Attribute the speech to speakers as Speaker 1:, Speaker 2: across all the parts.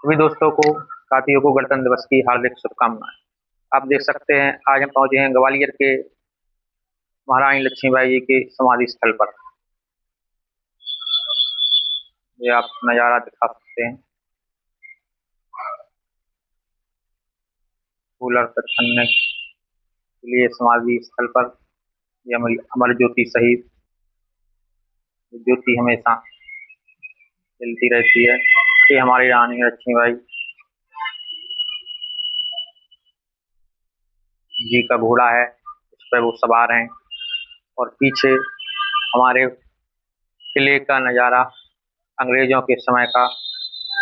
Speaker 1: सभी दोस्तों को साथियों को गणतंत्र दिवस की हार्दिक शुभकामनाएं। आप देख सकते हैं आज हम पहुंचे हैं ग्वालियर के महारानी लक्ष्मीबाई जी के समाधि स्थल पर। ये आप नज़ारा दिखा सकते हैं। फूल अर्पित करने के लिए समाधि स्थल पर ये हमारी अमर ज्योति शहीद ज्योति हमेशा जलती रहती है। ये हमारी रानी लक्ष्मीबाई जी का घोड़ा है, उस पर वो सवार हैं और पीछे हमारे किले का नज़ारा अंग्रेजों के समय का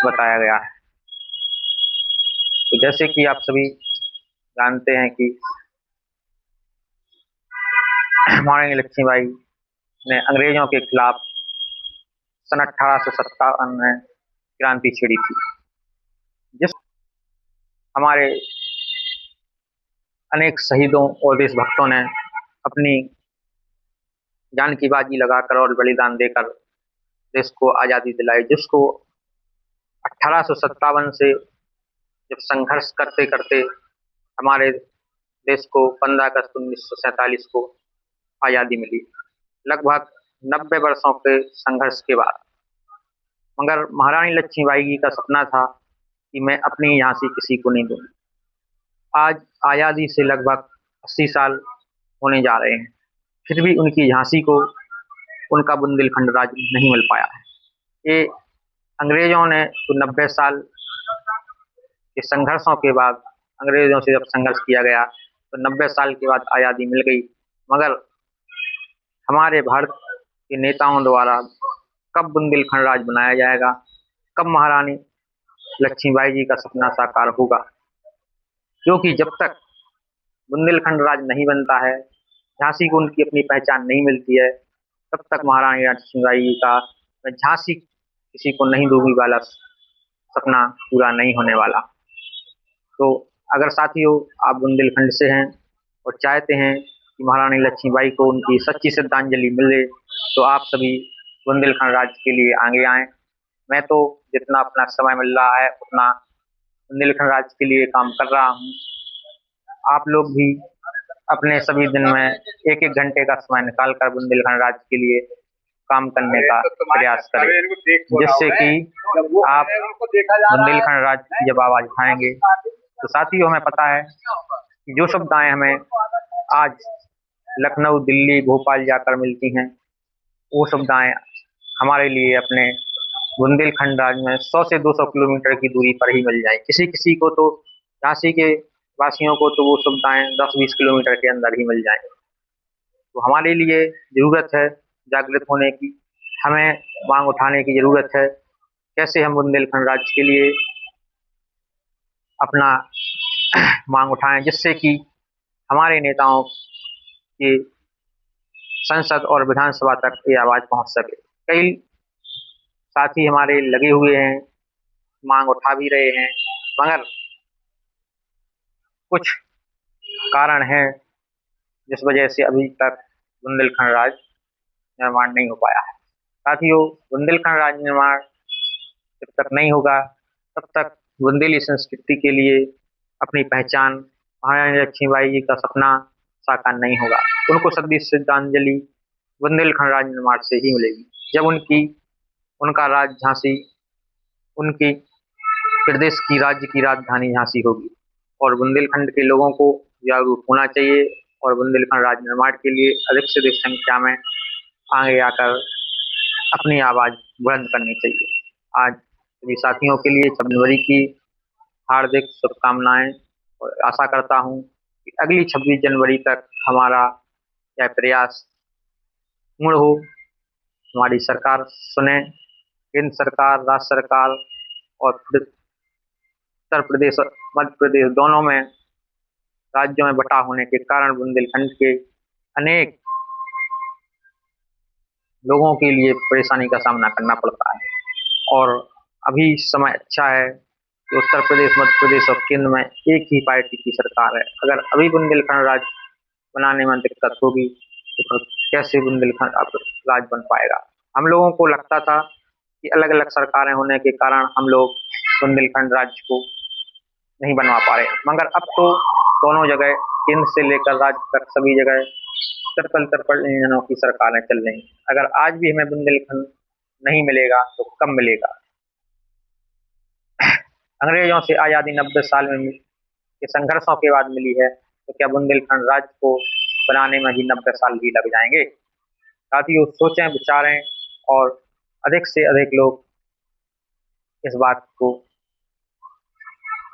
Speaker 1: बताया गया है। तो जैसे कि आप सभी जानते हैं कि महारानी लक्ष्मीबाई ने अंग्रेजों के खिलाफ सन 1857 में क्रांति छेड़ी थी, जिस हमारे अनेक शहीदों और देशभक्तों ने अपनी जान की बाजी लगाकर और बलिदान देकर देश को आज़ादी दिलाई। जिसको 1857 से जब संघर्ष करते करते हमारे देश को 15 अगस्त 1947 को आज़ादी मिली, लगभग 90 वर्षों के संघर्ष के बाद। मगर महारानी लक्ष्मीबाई जी का सपना था कि मैं अपनी झांसी किसी को नहीं दूंगी। आज आज़ादी से लगभग 80 साल होने जा रहे हैं, फिर भी उनकी झांसी को उनका बुंदेलखंड राज नहीं मिल पाया है। ये अंग्रेजों ने तो 90 साल के संघर्षों के बाद, अंग्रेजों से जब संघर्ष किया गया तो 90 साल के बाद आज़ादी मिल गई। मगर हमारे भारत के नेताओं द्वारा कब बुंदेलखंड राज बनाया जाएगा, कब महारानी लक्ष्मीबाई जी का सपना साकार होगा? क्योंकि जब तक बुंदेलखंड राज नहीं बनता है, झांसी को उनकी अपनी पहचान नहीं मिलती है, तब तक महारानी लक्ष्मीबाई जी का मैं झांसी किसी को नहीं दूंगी वाला सपना पूरा नहीं होने वाला। तो अगर साथियों आप बुंदेलखंड से हैं और चाहते हैं कि महारानी लक्ष्मीबाई को उनकी सच्ची श्रद्धांजलि मिले, तो आप सभी बुंदेलखंड राज के लिए आगे आएँ। मैं तो जितना अपना समय मिल रहा है उतना बुंदेलखंड राज के लिए काम कर रहा हूँ। आप लोग भी अपने सभी दिन में एक एक घंटे का समय निकाल कर बुंदेलखंड राज के लिए काम करने का प्रयास करें, जिससे कि आप बुंदेलखंड राज की जब आवाज उठाएंगे तो साथियों हमें पता है कि जो सुविधाएं हमें आज लखनऊ, दिल्ली, भोपाल जाकर मिलती हैं, वो सुविधाएं हमारे लिए अपने बुंदेलखंड राज में 100 से 200 किलोमीटर की दूरी पर ही मिल जाए। किसी किसी को तो झांसी के वासियों को तो वो सुविधाएं 10-20 किलोमीटर के अंदर ही मिल जाए। तो हमारे लिए जरूरत है जागृत होने की, हमें मांग उठाने की जरूरत है। कैसे हम बुंदेलखंड राज के लिए अपना मांग उठाएं, जिससे कि हमारे नेताओं की संसद और विधानसभा तक ये आवाज पहुंच सके। कई साथी हमारे लगे हुए हैं, मांग उठा भी रहे हैं, मगर कुछ कारण है जिस वजह से अभी तक बुंदेलखंड राज निर्माण नहीं हो पाया है। साथियों, बुंदेलखंड राज निर्माण जब तक नहीं होगा तब तक बुंदेली संस्कृति के लिए अपनी पहचान, महारानी लक्ष्मीबाई जी का सपना साकार नहीं होगा। उनको सदी श्रद्धांजलि बुंदेलखंड राज निर्माण से ही मिलेगी, जब उनका राज झांसी, उनकी प्रदेश की राज्य की राजधानी झांसी होगी। और बुंदेलखंड के लोगों को जागरूक होना चाहिए और बुंदेलखंड राज निर्माण के लिए अधिक से अधिक संख्या में आगे आकर अपनी आवाज बुलंद करनी चाहिए। आज सभी साथियों के लिए 26 जनवरी की हार्दिक शुभकामनाएं और आशा करता हूं कि अगली 26 जनवरी तक हमारा यह प्रयास पूर्ण हो, हमारी सरकार सुने, केंद्र सरकार, राज्य सरकार और उत्तर प्रदेश, मध्य प्रदेश दोनों में राज्यों में बटा होने के कारण बुंदेलखंड के अनेक लोगों के लिए परेशानी का सामना करना पड़ता है। और अभी समय अच्छा है कि उत्तर प्रदेश, मध्य प्रदेश और केंद्र में एक ही पार्टी की सरकार है। अगर अभी बुंदेलखंड राज बनाने में दिक्कत होगी तो कैसे बुंदेलखंड राज बन पाएगा? हम लोगों को लगता था कि अलग अलग सरकारें होने के कारण हम लोग बुंदेलखंड राज्य को नहीं बनवा पा रहे, मगर अब तो दोनों जगह केंद्र से लेकर राज्य तक सभी जगह ट्रिपल ट्रिपल इंजनों की सरकारें चल रही। अगर आज भी हमें बुंदेलखंड नहीं मिलेगा तो कब मिलेगा। अंग्रेजों से आज़ादी 90 साल में के संघर्षों के बाद मिली है, तो क्या बुंदेलखंड राज्य को बनाने में भी 90 साल भी लग जाएंगे। साथियों, सोचें, विचारें और अधिक से अधिक लोग इस बात को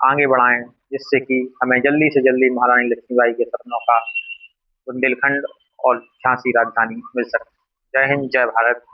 Speaker 1: आगे बढ़ाएं, जिससे कि हमें जल्दी से जल्दी महारानी लक्ष्मीबाई के सपनों का बुंदेलखंड और झांसी राजधानी मिल सके। जय हिंद, जय भारत।